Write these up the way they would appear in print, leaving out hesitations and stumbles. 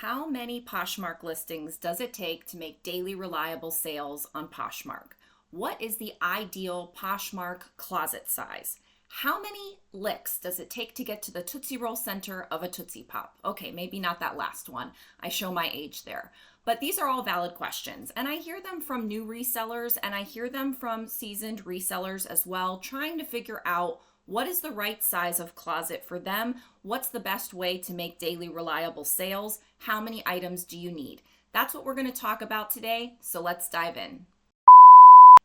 How many Poshmark listings does it take to make daily reliable sales on Poshmark? What is the ideal Poshmark closet size? How many licks does it take to get to the Tootsie Roll center of a Tootsie Pop? Okay, maybe not that last one. I show my age there. But these are all valid questions, and I hear them from new resellers and I hear them from seasoned resellers as well, trying to figure out what is the right size of closet for them? What's the best way to make daily reliable sales? How many items do you need? That's what we're going to talk about today, so let's dive in.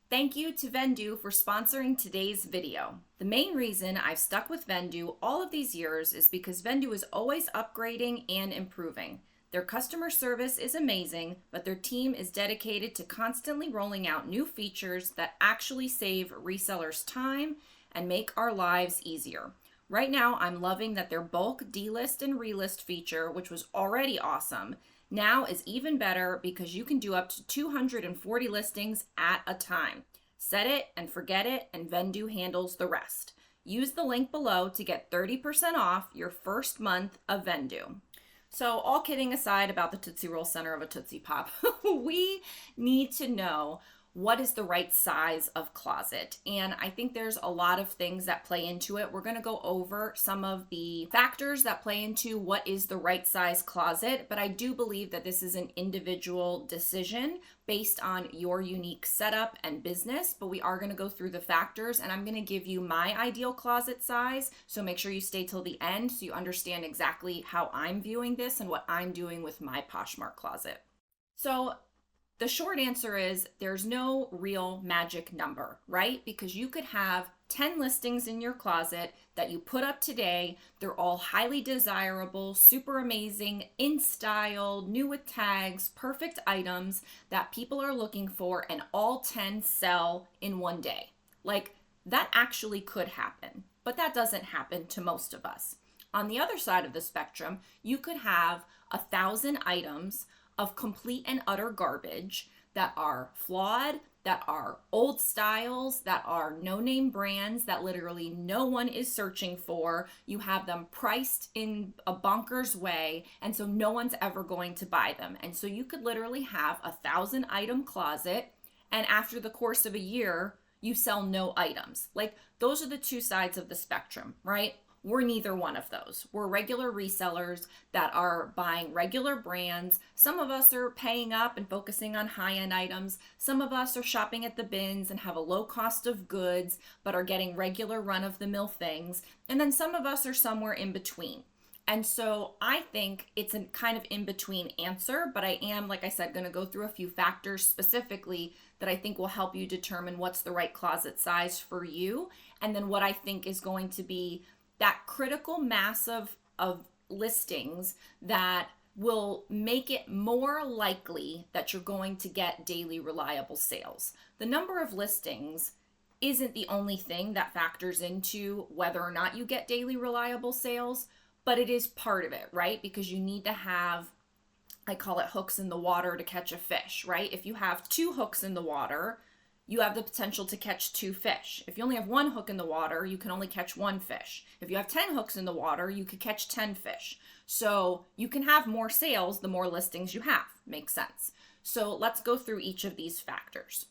Thank you to Vendoo for sponsoring today's video. The main reason I've stuck with Vendoo all of these years is because Vendoo is always upgrading and improving. Their customer service is amazing, but their team is dedicated to constantly rolling out new features that actually save resellers time and make our lives easier. Right now, I'm loving that their bulk delist and relist feature, which was already awesome, now is even better because you can do up to 240 listings at a time. Set it and forget it, and Vendoo handles the rest. Use the link below to get 30% off your first month of Vendoo. So all kidding aside about the Tootsie Roll center of a Tootsie Pop, we need to know what is the right size of closet. And I think there's a lot of things that play into it. We're going to go over some of the factors that play into what is the right size closet, but I do believe that this is an individual decision based on your unique setup and business. But we are going to go through the factors, and I'm going to give you my ideal closet size. So make sure you stay till the end so you understand exactly how I'm viewing this and what I'm doing with my Poshmark closet. So the short answer is there's no real magic number, right? Because you could have 10 listings in your closet that you put up today. They're all highly desirable, super amazing, in style, new with tags, perfect items that people are looking for, and all 10 sell in one day. Like, that actually could happen, but that doesn't happen to most of us. On the other side of the spectrum, you could have 1,000 items of complete and utter garbage that are flawed, that are old styles, that are no-name brands that literally no one is searching for. You have them priced in a bonkers way, and so no one's ever going to buy them. And so you could literally have 1,000 item closet, and after the course of a year, you sell no items. Like, those are the two sides of the spectrum, right? We're neither one of those. We're regular resellers that are buying regular brands. Some of us are paying up and focusing on high-end items. Some of us are shopping at the bins and have a low cost of goods, but are getting regular run-of-the-mill things. And then some of us are somewhere in between. And so I think it's a kind of in-between answer, but I am, like I said, going to go through a few factors specifically that I think will help you determine what's the right closet size for you, and then what I think is going to be that critical mass of listings that will make it more likely that you're going to get daily reliable sales. The number of listings isn't the only thing that factors into whether or not you get daily reliable sales, but it is part of it, right? Because you need to have, I call it hooks in the water to catch a fish, right? If you have 2 hooks in the water, you have the potential to catch 2 fish. If you only have 1 hook in the water, you can only catch 1 fish. If you have 10 hooks in the water, you could catch 10 fish. So you can have more sales the more listings you have. Makes sense. So let's go through each of these factors.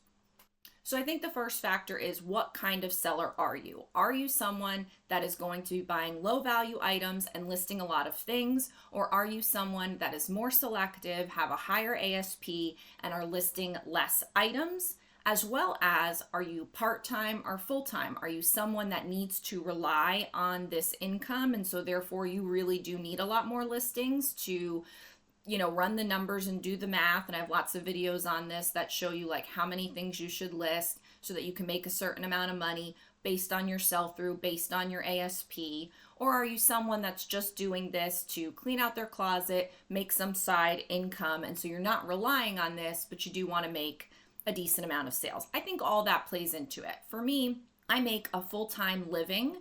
So I think the first factor is, what kind of seller are you? Are you someone that is going to be buying low value items and listing a lot of things? Or are you someone that is more selective, have a higher ASP, and are listing less items? As well as, are you part-time or full-time? Are you someone that needs to rely on this income, and so therefore you really do need a lot more listings to, run the numbers and do the math? And I have lots of videos on this that show you like how many things you should list so that you can make a certain amount of money based on your sell-through, based on your ASP. Or are you someone that's just doing this to clean out their closet, make some side income, and so you're not relying on this, but you do want to make a decent amount of sales? I think all that plays into it. For me, I make a full-time living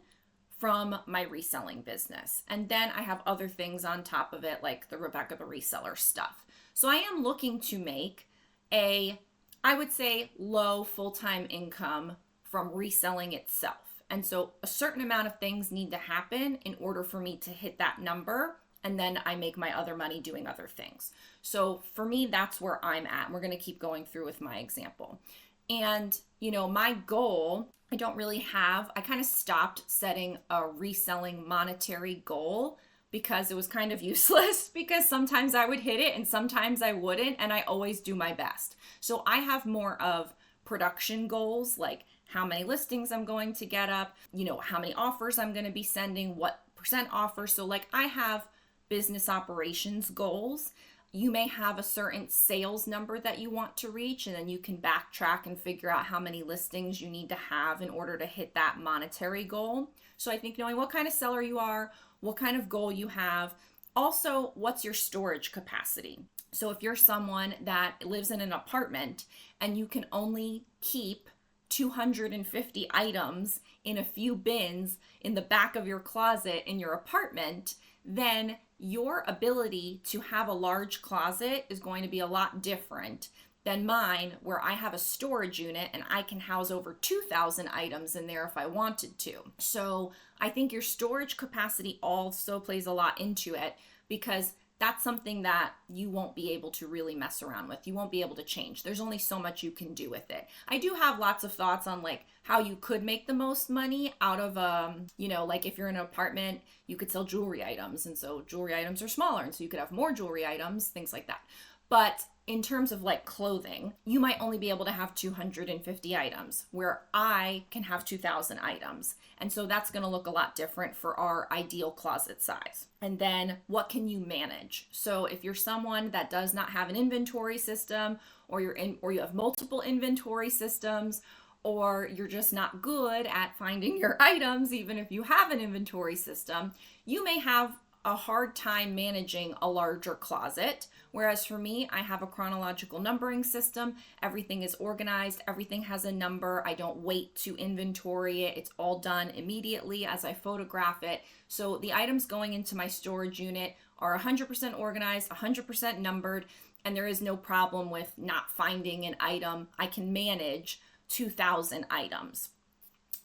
from my reselling business. And then I have other things on top of it, like the Rebecca the Reseller stuff. So I am looking to make I would say, low full-time income from reselling itself. And so a certain amount of things need to happen in order for me to hit that number. and then I make my other money doing other things. So for me, that's where I'm at. We're going to keep going through with my example. And, my goal, I kind of stopped setting a reselling monetary goal because it was kind of useless, because sometimes I would hit it and sometimes I wouldn't, and I always do my best. So I have more of production goals, like how many listings I'm going to get up, how many offers I'm going to be sending, what percent offer. So like I have business operations goals. You may have a certain sales number that you want to reach, and then you can backtrack and figure out how many listings you need to have in order to hit that monetary goal. So I think knowing what kind of seller you are, what kind of goal you have, also what's your storage capacity. So if you're someone that lives in an apartment and you can only keep 250 items in a few bins in the back of your closet in your apartment, then your ability to have a large closet is going to be a lot different than mine, where I have a storage unit and I can house over 2,000 items in there if I wanted to. So I think your storage capacity also plays a lot into it, because that's something that you won't be able to really mess around with. You won't be able to change. There's only so much you can do with it. I do have lots of thoughts on like how you could make the most money out of, like if you're in an apartment, you could sell jewelry items. And so jewelry items are smaller. And so you could have more jewelry items, things like that. But in terms of like clothing, you might only be able to have 250 items, where I can have 2,000 items. And so that's going to look a lot different for our ideal closet size. And then what can you manage? So if you're someone that does not have an inventory system, or you have multiple inventory systems, or you're just not good at finding your items, even if you have an inventory system, you may have a hard time managing a larger closet. Whereas for me, I have a chronological numbering system. Everything is organized. Everything has a number. I don't wait to inventory it. It's all done immediately as I photograph it. So the items going into my storage unit are 100% organized, 100% numbered, and there is no problem with not finding an item. I can manage 2,000 items.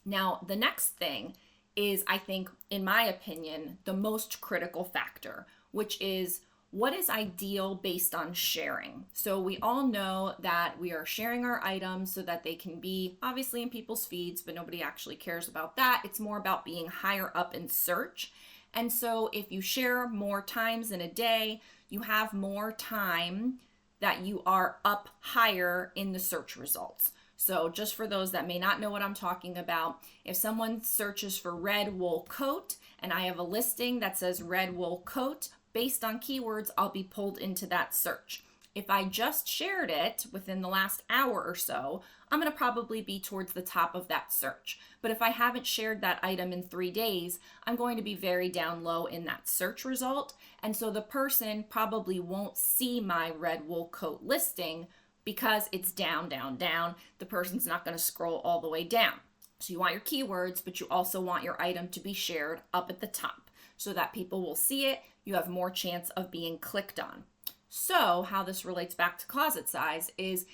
Now, the next thing is, I think, in my opinion, the most critical factor, which is what is ideal based on sharing. So we all know that we are sharing our items so that they can be obviously in people's feeds, but nobody actually cares about that. It's more about being higher up in search. And so if you share more times in a day, you have more time that you are up higher in the search results. So just for those that may not know what I'm talking about, if someone searches for red wool coat and I have a listing that says red wool coat, based on keywords, I'll be pulled into that search. If I just shared it within the last hour or so, I'm going to probably be towards the top of that search. But if I haven't shared that item in 3 days, I'm going to be very down low in that search result. And so the person probably won't see my red wool coat listing because it's down, down, down. The person's not going to scroll all the way down. So you want your keywords, but you also want your item to be shared up at the top so that people will see it. You have more chance of being clicked on. So how this relates back to closet size is,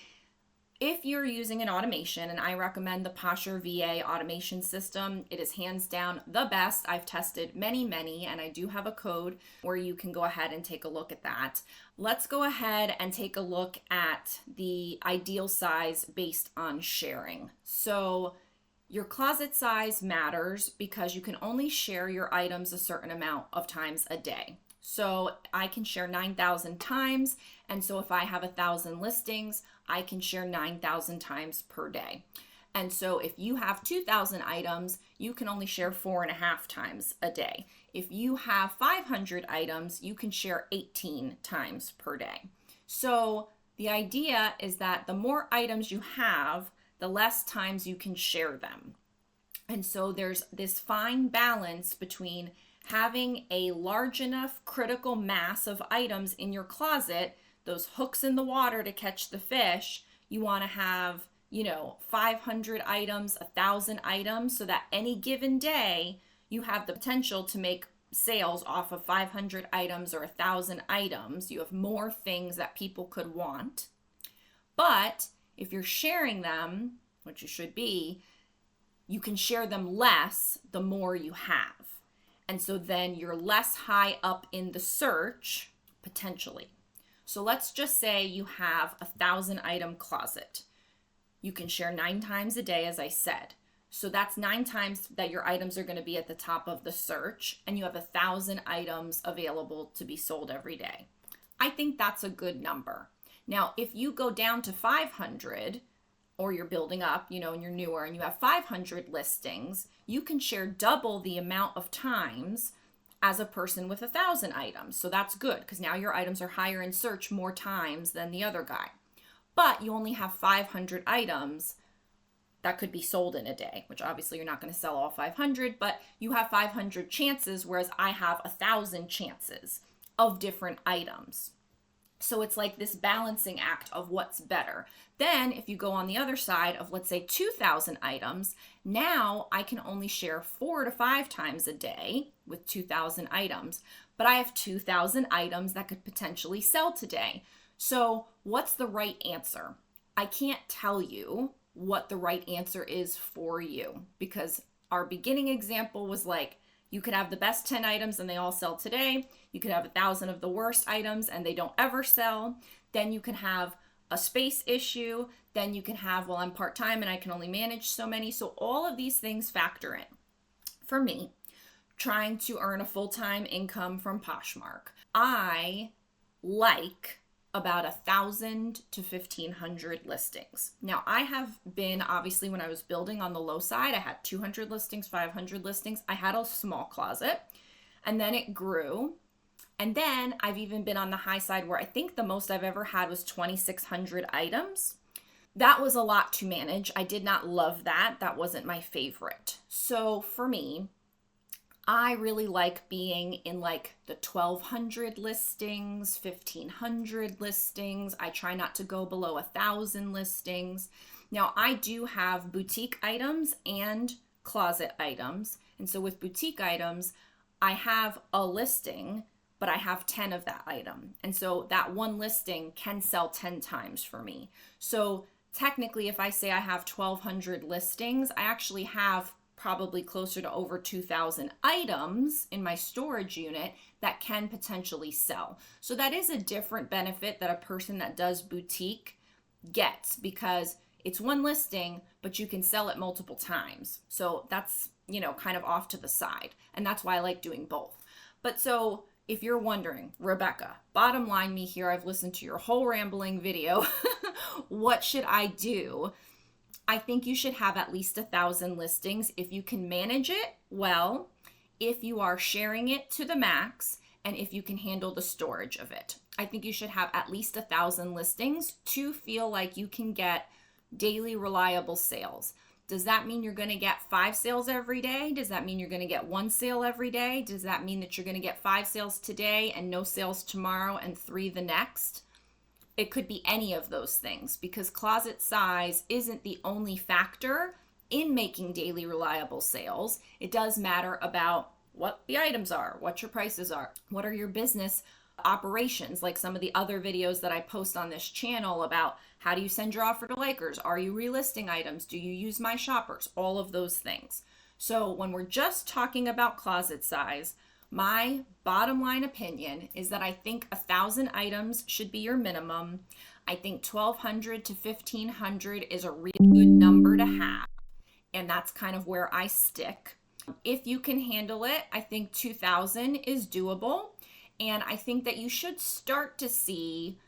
if you're using an automation, and I recommend the Poshmark VA automation system, it is hands down the best. I've tested many, and I do have a code where you can go ahead and take a look at that. Let's go ahead and take a look at the ideal size based on sharing. So your closet size matters because you can only share your items a certain amount of times a day. So I can share 9,000 times. And so if I have 1,000 listings, I can share 9,000 times per day. And so if you have 2,000 items, you can only share 4.5 times a day. If you have 500 items, you can share 18 times per day. So the idea is that the more items you have, the less times you can share them. And so there's this fine balance between having a large enough critical mass of items in your closet, those hooks in the water to catch the fish. You want to have, 500 items, 1,000 items, so that any given day you have the potential to make sales off of 500 items or 1,000 items. You have more things that people could want. But if you're sharing them, which you should be, you can share them less the more you have. And so then you're less high up in the search, potentially. So let's just say you have a 1,000-item closet. You can share 9 times a day, as I said. So that's 9 times that your items are going to be at the top of the search, and you have 1,000 items available to be sold every day. I think that's a good number. Now, if you go down to 500, or you're building up, and you're newer and you have 500 listings, you can share double the amount of times as a person with 1,000 items. So that's good, because now your items are higher in search more times than the other guy. But you only have 500 items that could be sold in a day, which obviously you're not going to sell all 500, but you have 500 chances, whereas I have 1,000 chances of different items. So it's like this balancing act of what's better. Then if you go on the other side of, let's say, 2,000 items, now I can only share 4 to 5 times a day with 2,000 items, but I have 2,000 items that could potentially sell today. So what's the right answer? I can't tell you what the right answer is for you, because our beginning example was like, you could have the best 10 items and they all sell today. You could have 1,000 of the worst items and they don't ever sell. Then you can have a space issue. Then you can have, well, I'm part-time and I can only manage so many. So all of these things factor in. For me, trying to earn a full-time income from Poshmark, I like about 1,000 to 1,500 listings. Now, I have been, obviously, when I was building on the low side, I had 200 listings, 500 listings. I had a small closet, and then it grew. And then I've even been on the high side where I think the most I've ever had was 2,600 items. That was a lot to manage. I did not love that. That wasn't my favorite. So for me, I really like being in like the 1,200 listings, 1,500 listings. I try not to go below 1,000 listings. Now, I do have boutique items and closet items. And so with boutique items, I have a listing, but I have 10 of that item. And so that one listing can sell 10 times for me. So technically, if I say I have 1,200 listings, I actually have probably closer to over 2,000 items in my storage unit that can potentially sell. So that is a different benefit that a person that does boutique gets, because it's one listing, but you can sell it multiple times. So that's, kind of off to the side. And that's why I like doing both. But so if you're wondering, Rebecca, bottom line me here, I've listened to your whole rambling video. What should I do? I think you should have at least 1,000 listings if you can manage it well, if you are sharing it to the max, and if you can handle the storage of it. I think you should have at least 1,000 listings to feel like you can get daily reliable sales. Does that mean you're going to get 5 sales every day? Does that mean you're going to get 1 sale every day? Does that mean that you're going to get 5 sales today and no sales tomorrow and 3 the next? It could be any of those things, because closet size isn't the only factor in making daily reliable sales. It does matter about what the items are, what your prices are, what are your business operations, like some of the other videos that I post on this channel about how do you send your offer to likers, are you relisting items, do you use my shoppers, all of those things. So when we're just talking about closet size, my bottom line opinion is that I think 1,000 items should be your minimum. I think 1,200 to 1,500 is a really good number to have, and that's kind of where I stick. If you can handle it, I think 2,000 is doable, and I think that you should start to see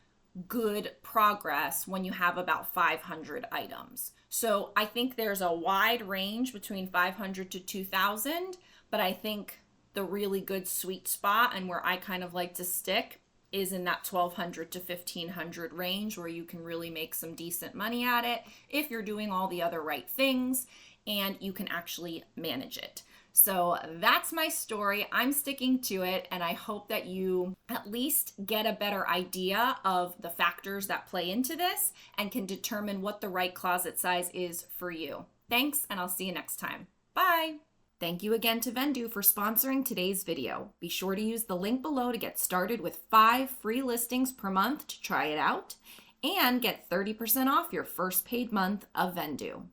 good progress when you have about 500 items. So I think there's a wide range between 500 to 2,000, but I think the really good sweet spot and where I kind of like to stick is in that 1,200 to 1,500 range, where you can really make some decent money at it if you're doing all the other right things and you can actually manage it. So that's my story. I'm sticking to it, and I hope that you at least get a better idea of the factors that play into this and can determine what the right closet size is for you. Thanks, and I'll see you next time. Bye. Thank you again to Vendoo for sponsoring today's video. Be sure to use the link below to get started with 5 free listings per month to try it out and get 30% off your first paid month of Vendoo.